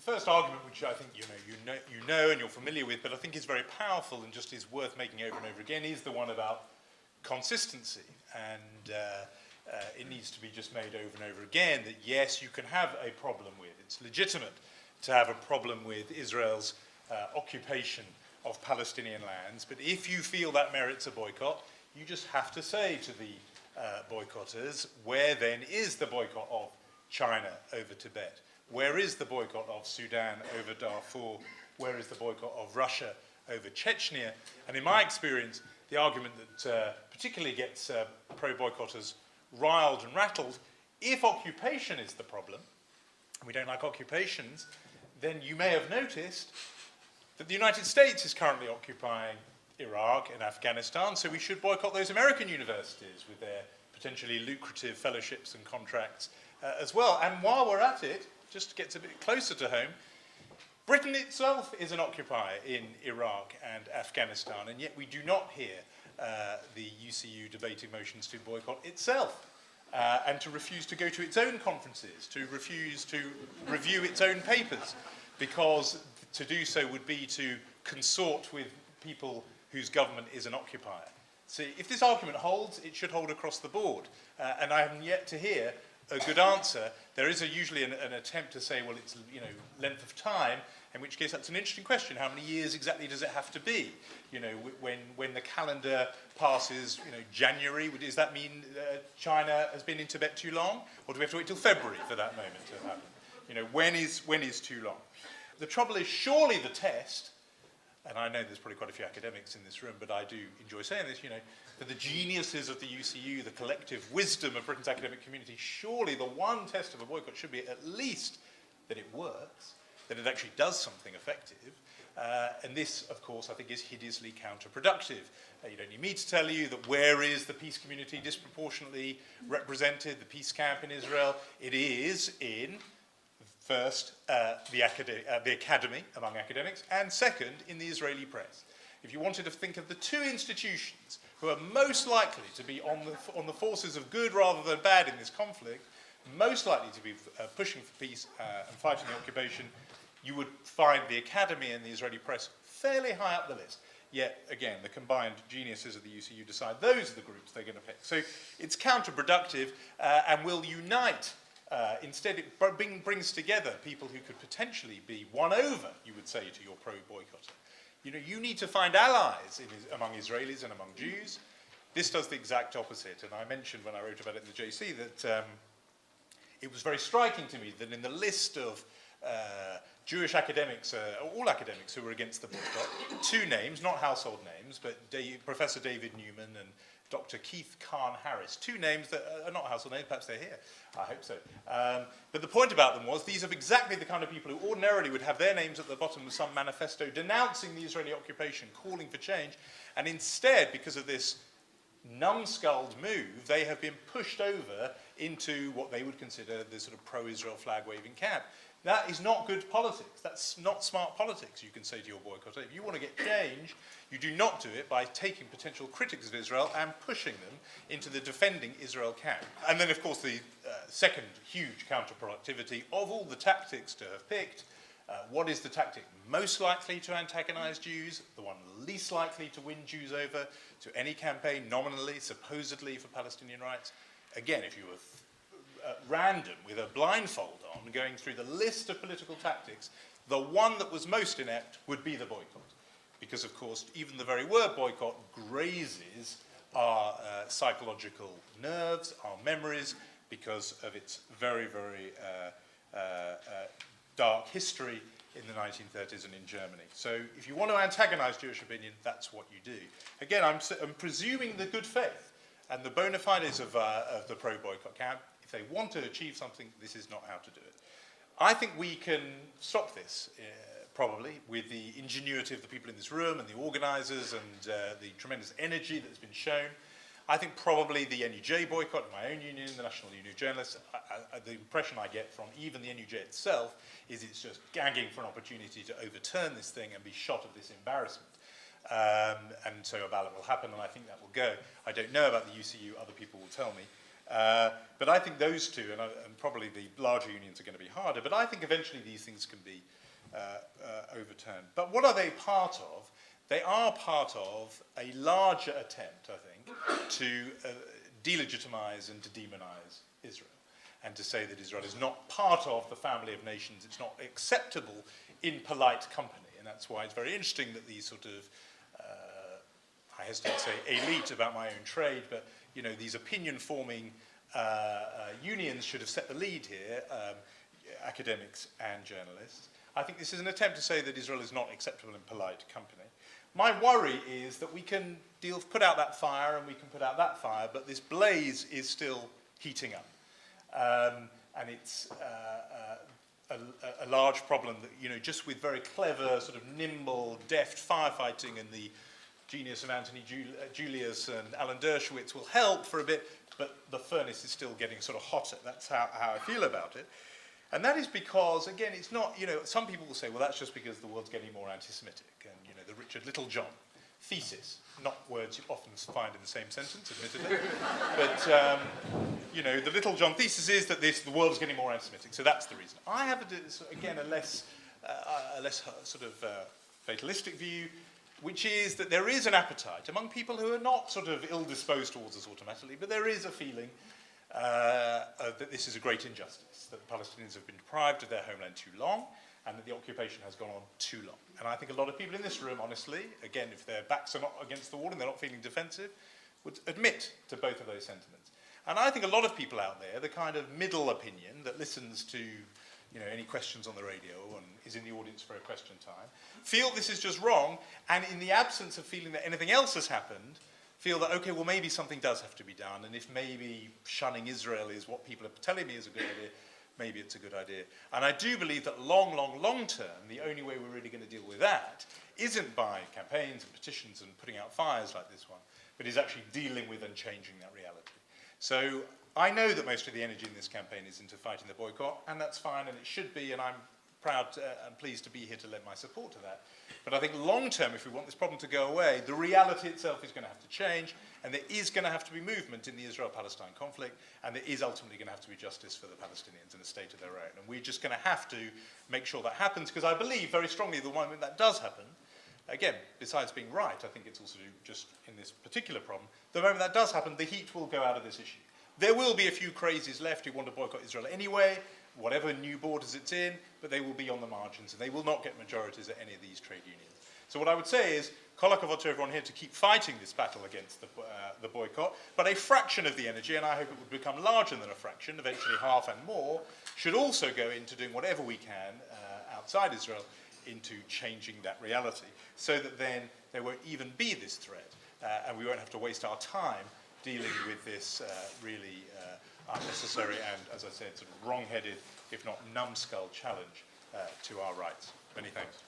first argument, which I think you know and you're familiar with, but I think is very powerful and just is worth making over and over again, is the one about consistency. And it needs to be just made over and over again that yes, you can have a problem with, it's legitimate to have a problem with Israel's occupation of Palestinian lands, but if you feel that merits a boycott, you just have to say to the boycotters, where then is the boycott of China over Tibet? Where is the boycott of Sudan over Darfur? Where is the boycott of Russia over Chechnya? And in my experience, the argument that particularly gets pro-boycotters riled and rattled, if occupation is the problem, and we don't like occupations, then you may have noticed that the United States is currently occupying Iraq and Afghanistan, so we should boycott those American universities with their potentially lucrative fellowships and contracts as well. And while we're at it, just to get a bit closer to home, Britain itself is an occupier in Iraq and Afghanistan, and yet we do not hear the UCU debating motions to boycott itself and to refuse to go to its own conferences, to refuse to review its own papers, because to do so would be to consort with people whose government is an occupier. So if this argument holds, it should hold across the board. And I haven't yet to hear a good answer. There is usually an attempt to say, well, it's length of time, in which case that's an interesting question. How many years exactly does it have to be? When the calendar passes, January, does that mean China has been in Tibet too long? Or do we have to wait till February for that moment to happen? When is too long? The trouble is, surely the test, and I know there's probably quite a few academics in this room, but I do enjoy saying this, for the geniuses of the UCU, the collective wisdom of Britain's academic community, surely the one test of a boycott should be at least that it works, that it actually does something effective. And this, of course, I think is hideously counterproductive. You don't need me to tell you that where is the peace community disproportionately represented, the peace camp in Israel? It is in, first, the academy among academics, and second, in the Israeli press. If you wanted to think of the two institutions who are most likely to be on the forces of good rather than bad in this conflict, most likely to be pushing for peace and fighting the occupation, you would find the academy and the Israeli press fairly high up the list. Yet, again, the combined geniuses of the UCU decide those are the groups they're going to pick. So it's counterproductive and will unite. Instead, it brings together people who could potentially be won over, you would say, to your pro-boycotter. You need to find allies among Israelis and among Jews. This does the exact opposite. And I mentioned when I wrote about it in the JC that it was very striking to me that in the list of Jewish academics, all academics who were against the boycott, two names, not household names, but Professor David Newman and Dr. Keith Kahn Harris, two names that are not household names, perhaps they're here, I hope so. But the point about them was these are exactly the kind of people who ordinarily would have their names at the bottom of some manifesto denouncing the Israeli occupation, calling for change, and instead, because of this numbskulled move, they have been pushed over into what they would consider the sort of pro-Israel flag-waving camp. That is not good politics. That's not smart politics, you can say to your boycotter. If you want to get change, you do not do it by taking potential critics of Israel and pushing them into the defending Israel camp. And then, of course, the second huge counterproductivity of all the tactics to have picked, what is the tactic most likely to antagonize Jews, the one least likely to win Jews over to any campaign nominally, supposedly for Palestinian rights? Again, if you were random with a blindfold on, going through the list of political tactics, the one that was most inept would be the boycott. Because, of course, even the very word boycott grazes our psychological nerves, our memories, because of its very, very dark history in the 1930s and in Germany. So if you want to antagonize Jewish opinion, that's what you do. Again, I'm presuming the good faith and the bona fides of the pro-boycott camp. If they want to achieve something, this is not how to do it. I think we can stop this, probably, with the ingenuity of the people in this room and the organisers and the tremendous energy that's been shown. I think probably the NUJ boycott, my own union, the National Union of Journalists, the impression I get from even the NUJ itself is it's just gagging for an opportunity to overturn this thing and be shot of this embarrassment. And so a ballot will happen, and I think that will go. I don't know about the UCU, other people will tell me. But I think those two, and probably the larger unions are going to be harder, but I think eventually these things can be overturned. But what are they part of? They are part of a larger attempt, I think, to delegitimize and to demonize Israel, and to say that Israel is not part of the family of nations, it's not acceptable in polite company. And that's why it's very interesting that these sort of, I hesitate to say elite about my own trade, but these opinion-forming unions should have set the lead here, academics and journalists. I think this is an attempt to say that Israel is not acceptable in polite company. My worry is that we can put out that fire and we can put out that fire, but this blaze is still heating up. And it's a large problem that, just with very clever, sort of nimble, deft firefighting and the genius of Anthony Julius and Alan Dershowitz will help for a bit, but the furnace is still getting sort of hotter. That's how I feel about it. And that is because, again, it's not, some people will say, well, that's just because the world's getting more anti-Semitic. And, the Richard Littlejohn thesis, not words you often find in the same sentence, admittedly. But, the Littlejohn thesis is that the world's getting more anti-Semitic. So that's the reason. I have, again, a less sort of fatalistic view, which is that there is an appetite among people who are not sort of ill-disposed towards us automatically, but there is a feeling that this is a great injustice, that the Palestinians have been deprived of their homeland too long, and that the occupation has gone on too long. And I think a lot of people in this room, honestly, again, if their backs are not against the wall and they're not feeling defensive, would admit to both of those sentiments. And I think a lot of people out there, the kind of middle opinion that listens to any questions on the radio and is in the audience for a question time, feel this is just wrong, and in the absence of feeling that anything else has happened, feel that, okay, well, maybe something does have to be done, and if maybe shunning Israel is what people are telling me is a good idea, maybe it's a good idea. And I do believe that long term, the only way we're really going to deal with that isn't by campaigns and petitions and putting out fires like this one, but is actually dealing with and changing that reality. So I know that most of the energy in this campaign is into fighting the boycott, and that's fine, and it should be, and I'm proud and pleased to be here to lend my support to that. But I think long term, if we want this problem to go away, the reality itself is going to have to change, and there is going to have to be movement in the Israel-Palestine conflict, and there is ultimately going to have to be justice for the Palestinians in a state of their own. And we're just going to have to make sure that happens, because I believe very strongly the moment that does happen, again, besides being right, I think it's also just in this particular problem, the moment that does happen, the heat will go out of this issue. There will be a few crazies left who want to boycott Israel anyway, whatever new borders it's in, but they will be on the margins, and they will not get majorities at any of these trade unions. So what I would say is, kolakavod to everyone here to keep fighting this battle against the boycott, but a fraction of the energy, and I hope it would become larger than a fraction, eventually half and more, should also go into doing whatever we can outside Israel into changing that reality, so that then there won't even be this threat, and we won't have to waste our time dealing with this really unnecessary and, as I said, sort of wrong-headed, if not numbskull challenge to our rights. Many thanks.